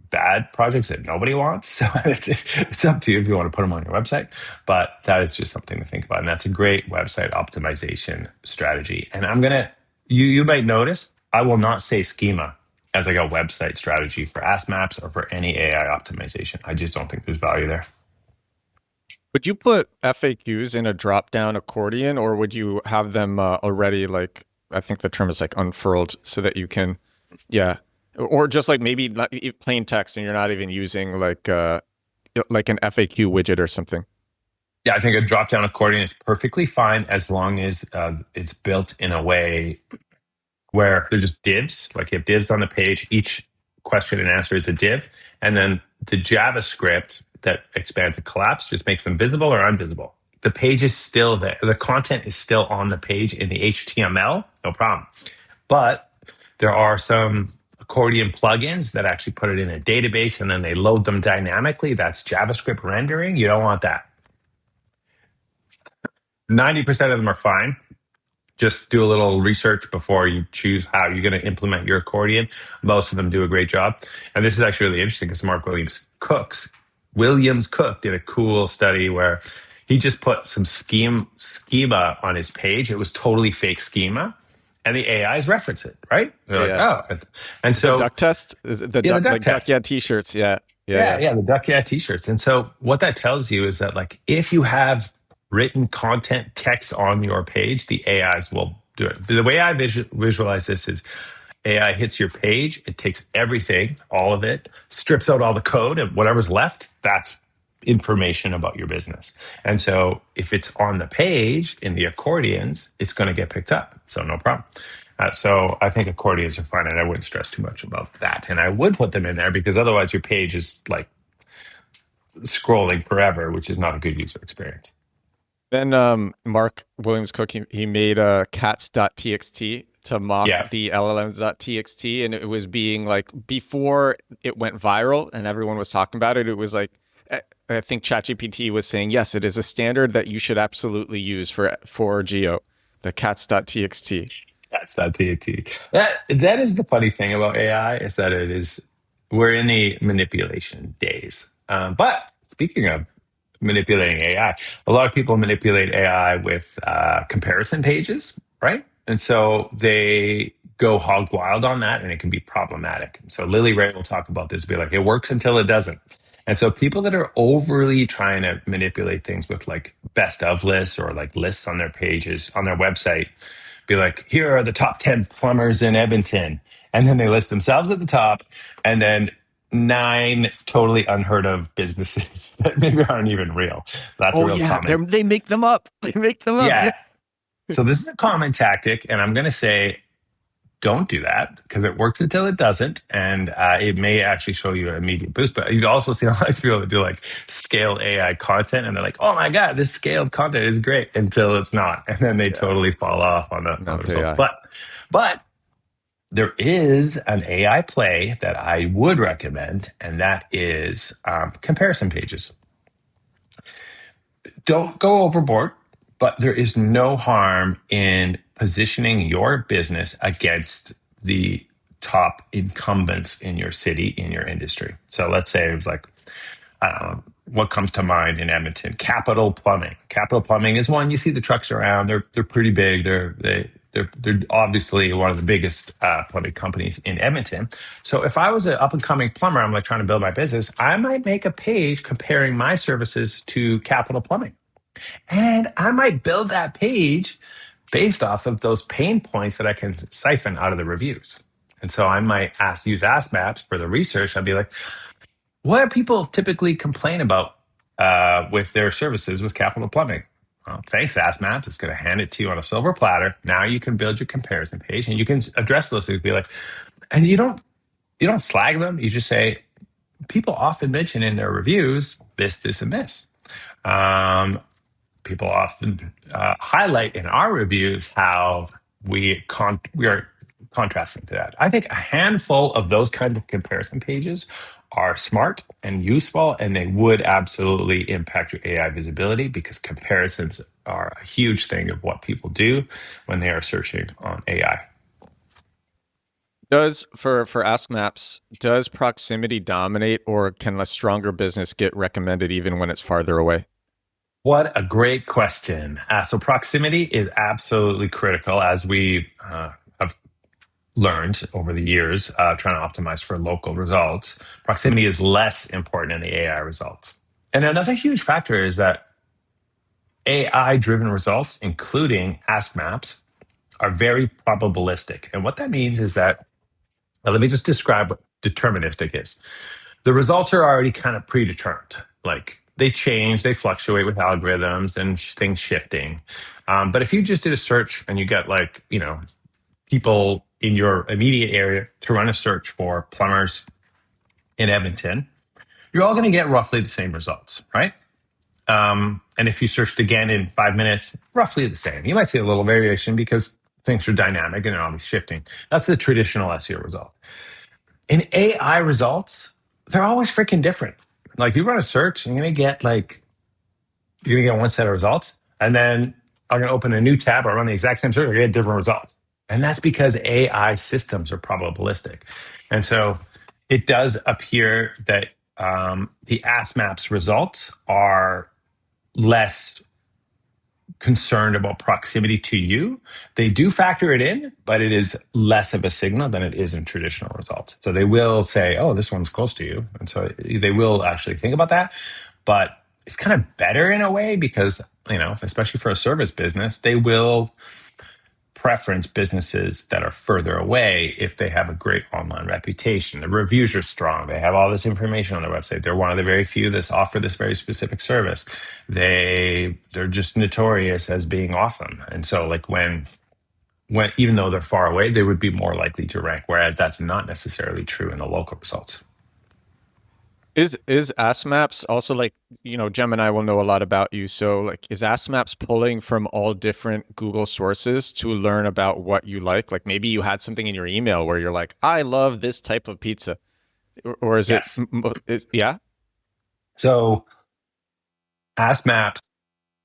bad projects that nobody wants. So it's up to you if you want to put them on your website. But that is just something to think about. And that's a great website optimization strategy. And you might notice, I will not say schema as like a website strategy for Ask Maps or for any AI optimization. I just don't think there's value there. Would you put FAQs in a drop-down accordion, or would you have them already, like, I think the term is like unfurled, so that you can, or just like maybe plain text and you're not even using like an FAQ widget or something? Yeah, I think a drop-down accordion is perfectly fine as long as it's built in a way where they're just divs. Like you have divs on the page. Each question and answer is a div. And then the JavaScript that expands the collapse just makes them visible or invisible. The page is still there. The content is still on the page in the HTML, no problem. But there are some Accordion plugins that actually put it in a database and then they load them dynamically. That's JavaScript rendering. You don't want that. 90% of them are fine. Just do a little research before you choose how you're going to implement your accordion. Most of them do a great job. And this is actually really interesting because Mark Williams Cook did a cool study where he just put some schema on his page. It was totally fake schema. And the AIs reference it, right? They're like, oh. And so the duck test, the duck like test. Duck yeah t-shirts. Yeah, the duck yeah t-shirts. And so what that tells you is that like if you have written content text on your page, the AIs will do it. The way I visualize this is AI hits your page, it takes everything, all of it, strips out all the code, and whatever's left, that's information about your business. And so if it's on the page in the accordions, it's going to get picked up. So no problem. So I think accordions are fine, and I wouldn't stress too much about that. And I would put them in there because otherwise your page is like scrolling forever, which is not a good user experience. Then Mark Williams Cook, he made a cats.txt to mock the LLMs.txt, and it was being like, before it went viral and everyone was talking about it, it was like, I think ChatGPT was saying, yes, it is a standard that you should absolutely use for Geo, the cats.txt. Cats.txt. That is the funny thing about AI, is that we're in the manipulation days. But speaking of manipulating AI. A lot of people manipulate AI with comparison pages, right? And so they go hog wild on that, and it can be problematic. So Lily Ray will talk about this, be like, it works until it doesn't. And so people that are overly trying to manipulate things with like best of lists or like lists on their pages, on their website, be like, here are the top 10 plumbers in Edmonton. And then they list themselves at the top, and then 9 totally unheard of businesses that maybe aren't even real. That's a Oh real yeah, common. they make them up. They make them up. Yeah. Yeah. So this is a common tactic. And I'm going to say, don't do that because it works until it doesn't. And it may actually show you an immediate boost. But you also see a lot of people that do like scale AI content, and they're like, oh my God, this scaled content is great until it's not. And then they totally fall off on the Not results. AI. But there is an AI play that I would recommend, and that is comparison pages. Don't go overboard, but there is no harm in positioning your business against the top incumbents in your city, in your industry. So let's say it was like, I don't know, what comes to mind in Edmonton? Capital Plumbing. Capital Plumbing is one. You see the trucks around. They're pretty big. They're obviously one of the biggest plumbing companies in Edmonton. So if I was an up and coming plumber, I'm like trying to build my business, I might make a page comparing my services to Capital Plumbing, and I might build that page based off of those pain points that I can siphon out of the reviews. And so I might use Ask Maps for the research. I'd be like, what do people typically complain about with their services with Capital Plumbing? Well, thanks, Ask Maps. It's going to hand it to you on a silver platter. Now you can build your comparison page, and you can address those things. Be like, and you don't slag them. You just say, people often mention in their reviews this, and this. People often highlight in our reviews how we are contrasting to that. I think a handful of those kind of comparison pages are smart and useful, and they would absolutely impact your AI visibility because comparisons are a huge thing of what people do when they are searching on AI. Does for Ask Maps, does proximity dominate, or can a stronger business get recommended even when it's farther away? What a great question. So proximity is absolutely critical, as we have learned over the years, trying to optimize for local results. Proximity is less important in the AI results. And another huge factor is that AI-driven results, including Ask Maps, are very probabilistic. And what that means is that, let me just describe what deterministic is. The results are already kind of predetermined. Like they change, they fluctuate with algorithms and things shifting. But if you just did a search and you get like, people in your immediate area to run a search for plumbers in Edmonton, you're all going to get roughly the same results, right? And if you searched again in 5 minutes, roughly the same. You might see a little variation because things are dynamic and they're always shifting. That's the traditional SEO result. In AI results, they're always freaking different. Like you run a search, and you're gonna get one set of results, and then I'm gonna open a new tab or run the exact same search, you're gonna get different results. And that's because AI systems are probabilistic. And so it does appear that the Ask Maps results are less concerned about proximity to you. They do factor it in, but it is less of a signal than it is in traditional results. So they will say, oh, this one's close to you. And so they will actually think about that. But it's kind of better in a way because, especially for a service business, they will preference businesses that are further away if they have a great online reputation. The reviews are strong. They have all this information on their website. They're one of the very few that offer this very specific service. They're just notorious as being awesome. And so like when even though they're far away, they would be more likely to rank, whereas that's not necessarily true in the local results. Is Ask Maps also like, Gemini will know a lot about you. So like, is Ask Maps pulling from all different Google sources to learn about what you like? Like maybe you had something in your email where you're like, I love this type of pizza, or is Yes. yeah? So Ask Maps,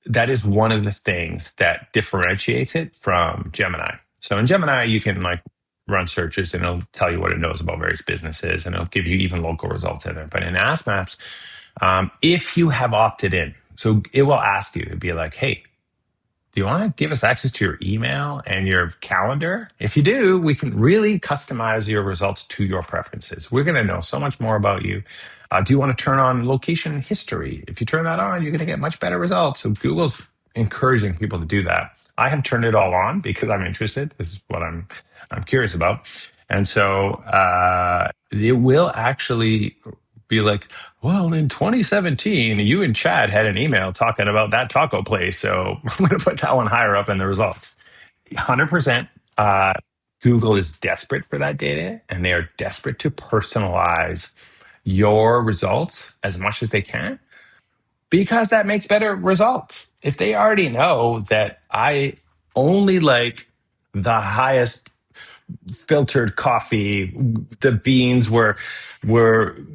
that is one of the things that differentiates it from Gemini. So in Gemini, you can like run searches and it'll tell you what it knows about various businesses, and it'll give you even local results in there. But in Ask Maps, if you have opted in, So it will ask you to be like, hey, do you want to give us access to your email and your calendar? If you do, we can really customize your results to your preferences. We're going to know so much more about you. Do you want to turn on location history? If you turn that on, you're going to get much better results. So Google's encouraging people to do that. I have turned it all on because I'm interested. This is what I'm curious about. And so it will actually be like, well, in 2017, you and Chad had an email talking about that taco place. So I'm going to put that one higher up in the results. 100%. Google is desperate for that data, and they are desperate to personalize your results as much as they can because that makes better results. If they already know that I only like the highest filtered coffee. The beans were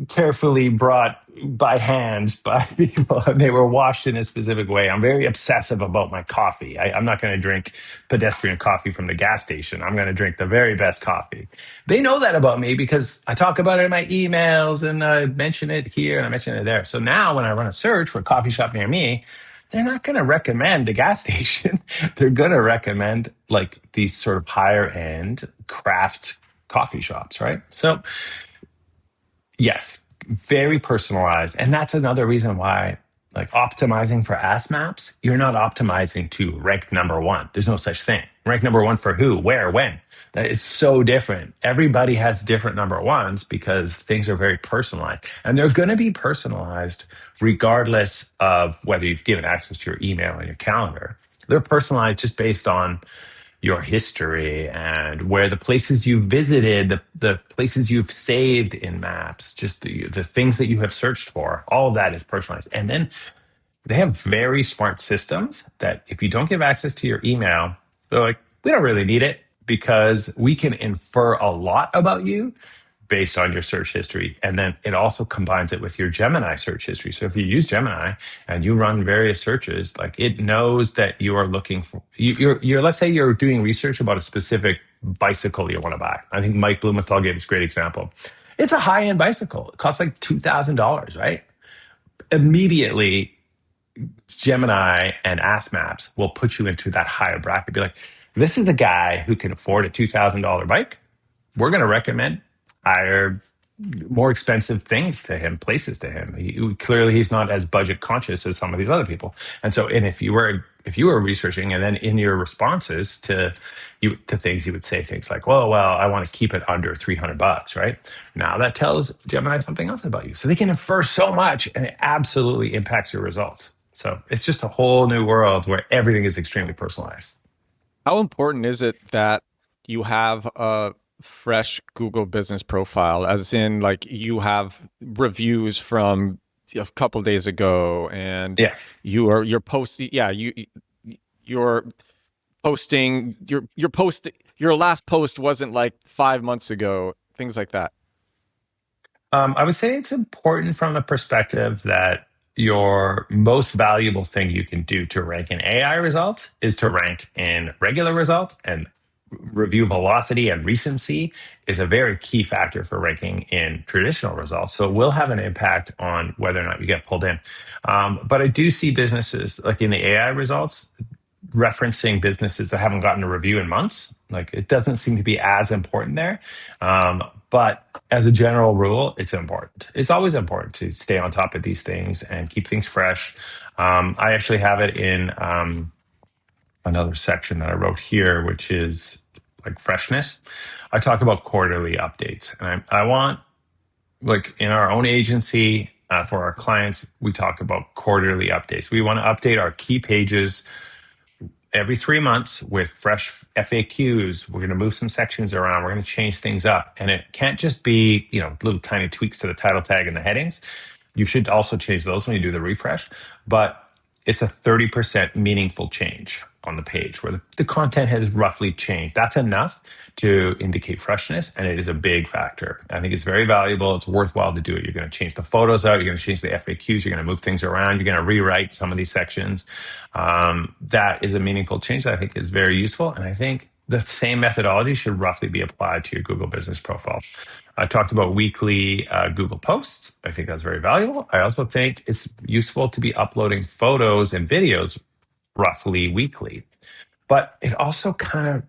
carefully brought by hand by people, and they were washed in a specific way. I'm very obsessive about my coffee. I'm not going to drink pedestrian coffee from the gas station. I'm going to drink the very best coffee. They know that about me because I talk about it in my emails, and I mention it here and I mention it there. So now when I run a search for a coffee shop near me, they're not going to recommend a gas station. They're going to recommend like these sort of higher end craft coffee shops, right? So, yes, very personalized. And that's another reason why, like optimizing for ask maps, you're not optimizing to rank number one. There's no such thing. Rank number one for who, where, when. That is so different. Everybody has different number ones because things are very personalized. And they're going to be personalized regardless of whether you've given access to your email and your calendar. They're personalized just based on your history and where the places you've visited, the places you've saved in maps, just the things that you have searched for, all of that is personalized. And then they have very smart systems that if you don't give access to your email, they're like, we don't really need it because we can infer a lot about you based on your search history. And then it also combines it with your Gemini search history. So if you use Gemini and you run various searches, like it knows that you are looking for, you're let's say you're doing research about a specific bicycle you want to buy. I think Mike Blumenthal gave this great example. It's a high-end bicycle. It costs like $2,000, right? Immediately, Gemini and Ask Maps will put you into that higher bracket. Be like, this is a guy who can afford a $2,000 bike. We're going to recommend higher, more expensive things to him, places to him. Clearly, he's not as budget conscious as some of these other people. And so, and if you were researching, and then in your responses to things, you would say things like, well, I want to keep it under $300, right? Now that tells Gemini something else about you. So they can infer so much, and it absolutely impacts your results. So it's just a whole new world where everything is extremely personalized. How important is it that you have a fresh Google business profile, as in like you have reviews from a couple days ago and Yeah. you're posting, you're posting your last post wasn't like 5 months ago, things like that. I would say it's important from the perspective that your most valuable thing you can do to rank in AI results is to rank in regular results, and review velocity and recency is a very key factor for ranking in traditional results. So it will have an impact on whether or not you get pulled in. But I do see businesses like in the AI results referencing businesses that haven't gotten a review in months. Like it doesn't seem to be as important there. But as a general rule, it's important. It's always important to stay on top of these things and keep things fresh. I actually have it in another section that I wrote here, which is like freshness. I talk about quarterly updates, and I want, like in our own agency, for our clients, we talk about quarterly updates. We want to update our key pages every 3 months with fresh FAQs. We're going to move some sections around. We're going to change things up. And it can't just be, little tiny tweaks to the title tag and the headings. You should also change those when you do the refresh. But it's a 30% meaningful change on the page where the content has roughly changed. That's enough to indicate freshness, and it is a big factor. I think it's very valuable. It's worthwhile to do it. You're going to change the photos out. You're going to change the FAQs. You're going to move things around. You're going to rewrite some of these sections. That is a meaningful change that I think is very useful. And I think the same methodology should roughly be applied to your Google business profile. I talked about weekly Google posts. I think that's very valuable. I also think it's useful to be uploading photos and videos roughly weekly. But it also kind of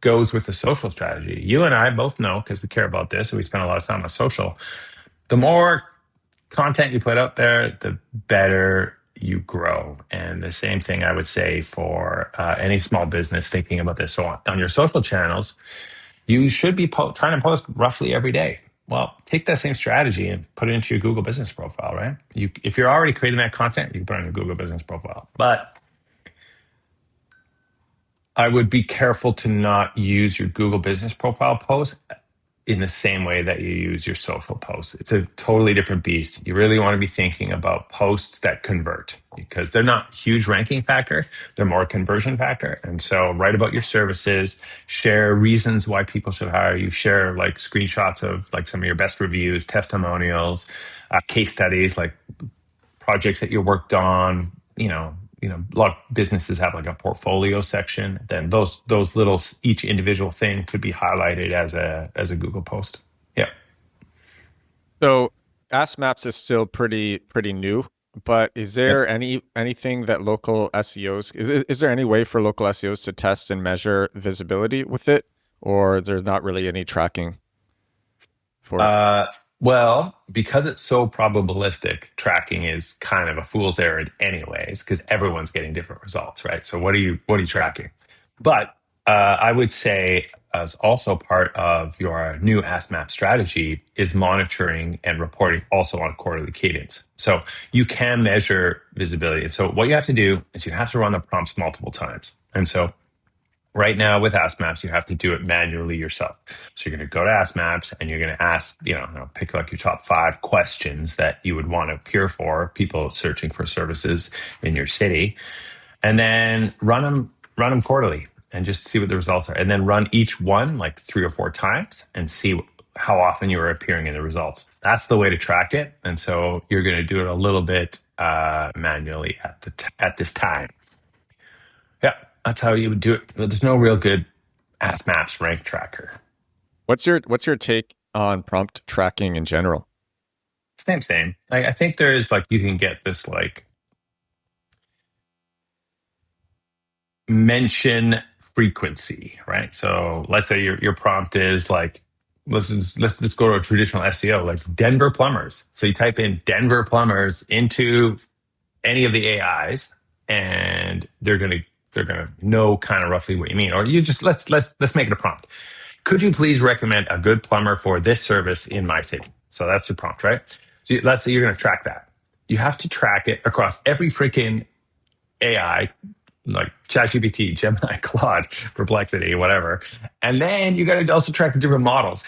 goes with the social strategy. You and I both know, because we care about this and we spend a lot of time on social, the more content you put out there, the better you grow. And the same thing I would say for any small business thinking about this. So on your social channels, you should be trying to post roughly every day. Well, take that same strategy and put it into your Google business profile, right? If you're already creating that content, you can put it on your Google business profile. But I would be careful to not use your Google business profile post in the same way that you use your social posts. It's a totally different beast. You really want to be thinking about posts that convert, because they're not huge ranking factor. They're more conversion factor. And so write about your services, share reasons why people should hire you, share like screenshots of like some of your best reviews, testimonials, case studies, like projects that you worked on. A lot of businesses have like a portfolio section. Then those little each individual thing could be highlighted as a Google post. Yeah. So Ask Maps is still pretty new, but is there anything that local SEOs is there any way for local SEOs to test and measure visibility with it, or there's not really any tracking for it? Well, because it's so probabilistic, tracking is kind of a fool's errand anyways, because everyone's getting different results, right? So what are you tracking? But I would say as also part of your new Ask Map strategy is monitoring and reporting also on a quarterly cadence. So you can measure visibility. And so what you have to do is you have to run the prompts multiple times. And so right now with Ask Maps, you have to do it manually yourself. So you're going to go to Ask Maps and you're going to ask, pick like your top 5 questions that you would want to appear for people searching for services in your city, and then run them quarterly and just see what the results are. And then run each one like 3 or 4 times and see how often you are appearing in the results. That's the way to track it. And so you're going to do it a little bit manually at this time. Yeah, that's how you would do it. But there's no real good Ask Maps rank tracker. What's your take on prompt tracking in general? Same. I think there is like you can get this like mention frequency, right? So let's say your prompt is like let's go to a traditional SEO like Denver plumbers. So you type in Denver plumbers into any of the AIs, and they're gonna know kind of roughly what you mean. Or you just let's make it a prompt. Could you please recommend a good plumber for this service in my city? So that's your prompt, right? So let's say you're going to track that. You have to track it across every freaking AI, like ChatGPT, Gemini, Claude, Perplexity, whatever. And then you got to also track the different models.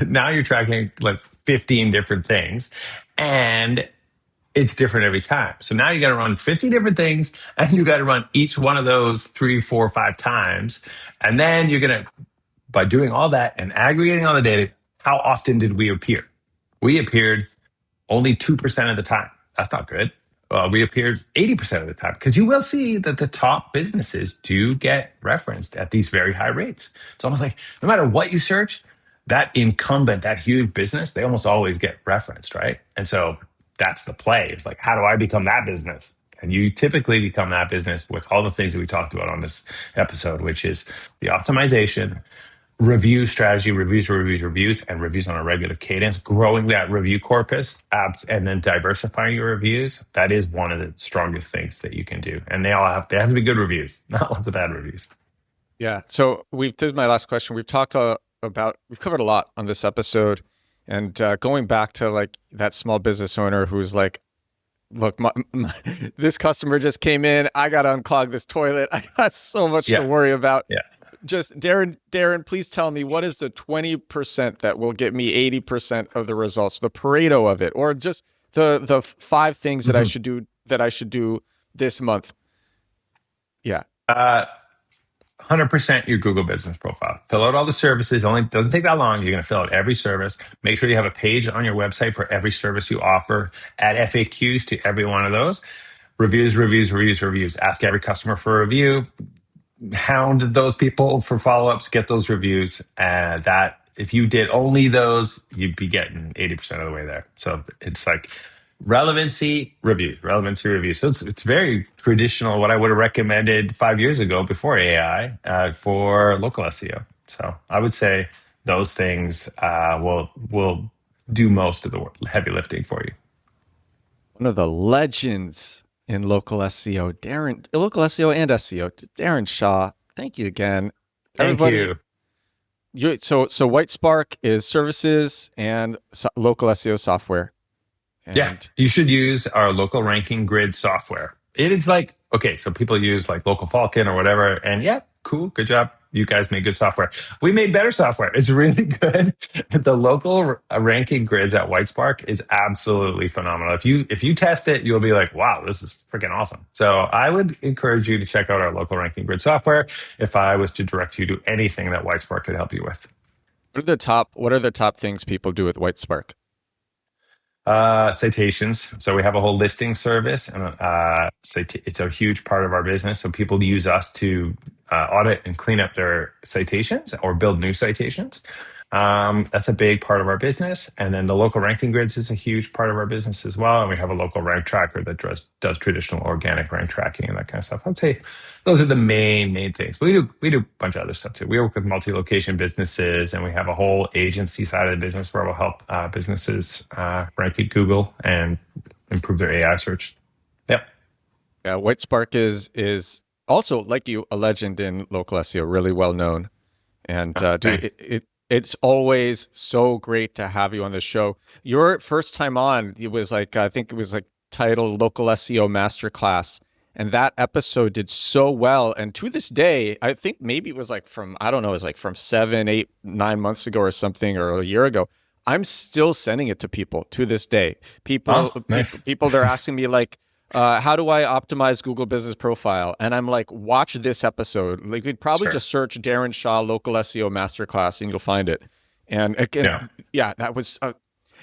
Now you're tracking like 15 different things. And it's different every time. So now you got to run 50 different things, and you got to run each one of those 3, 4, 5 times. And then you're going to, by doing all that and aggregating all the data, how often did we appear? We appeared only 2% of the time. That's not good. We appeared 80% of the time, because you will see that the top businesses do get referenced at these very high rates. It's almost like no matter what you search, that incumbent, that huge business, they almost always get referenced, right? And so that's the play. It's like, how do I become that business? And you typically become that business with all the things that we talked about on this episode, which is the optimization, review strategy, reviews, and reviews on a regular cadence, growing that review corpus, and then diversifying your reviews. That is one of the strongest things that you can do. And they have to be good reviews, not lots of bad reviews. Yeah. So this is my last question. We've talked we've covered a lot on this episode, and going back to like that small business owner who's like, look, this customer just came in. I got to unclog this toilet. I got so much to worry about. Yeah. Just Darren, please tell me, what is the 20% that will get me 80% of the results, the Pareto of it, or just the 5 things that I should do this month? Yeah. 100% your Google business profile. Fill out all the services. Only doesn't take that long. You're going to fill out every service. Make sure you have a page on your website for every service you offer. Add FAQs to every one of those. Reviews. Ask every customer for a review. hound those people for follow-ups, get those reviews. That if you did only those, you'd be getting 80% of the way there. So it's like relevancy reviews. So it's very traditional, what I would have recommended 5 years ago before AI for local SEO. So I would say those things will do most of the heavy lifting for you. One of the legends in local SEO, local SEO and SEO, Darren Shaw. Thank you again, Thank everybody. you. So Whitespark is services and local SEO software. And you should use our local ranking grid software. It is like, okay, so people use like Local Falcon or whatever, and cool, good job. You guys made good software. We made better software. It's really good. The local ranking grids at Whitespark is absolutely phenomenal. If you test it, you'll be like, wow, this is freaking awesome. So I would encourage you to check out our local ranking grid software if I was to direct you to anything that Whitespark could help you with. What are the top things people do with Whitespark? Citations. So we have a whole listing service, and it's a huge part of our business. So people use us to audit and clean up their citations or build new citations. That's a big part of our business. And then the local ranking grids is a huge part of our business as well. And we have a local rank tracker that does traditional organic rank tracking and that kind of stuff. I'd say those are the main things. But we do a bunch of other stuff too. We work with multi-location businesses, and we have a whole agency side of the business where we'll help businesses rank at Google and improve their AI search. Yep. Yeah, Whitespark is also, like you, a legend in local SEO, really well known. And it's always so great to have you on the show. Your first time on, it was like, I think it was like titled Local SEO Masterclass. And that episode did so well. And to this day, I think maybe it was like from 7, 8, 9 months ago or something, or a year ago. I'm still sending it to people to this day. People, they're asking me like, how do I optimize Google Business Profile? And I'm like, watch this episode. Like, we'd probably just search Darren Shaw Local SEO Masterclass and you'll find it. And again, that was,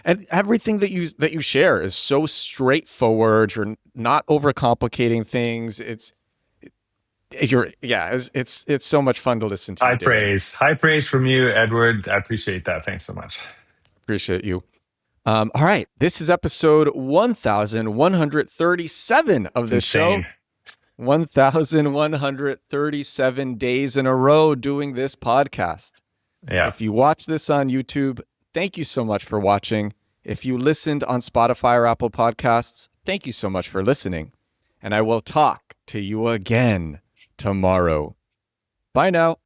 and everything that you share is so straightforward. You're not overcomplicating things. It's so much fun to listen to. High praise from you, Edward. I appreciate that. Thanks so much. Appreciate you. All right. This is episode 1137 of the show. 1137 days in a row doing this podcast. Yeah. If you watch this on YouTube, thank you so much for watching. If you listened on Spotify or Apple Podcasts, thank you so much for listening. And I will talk to you again tomorrow. Bye now.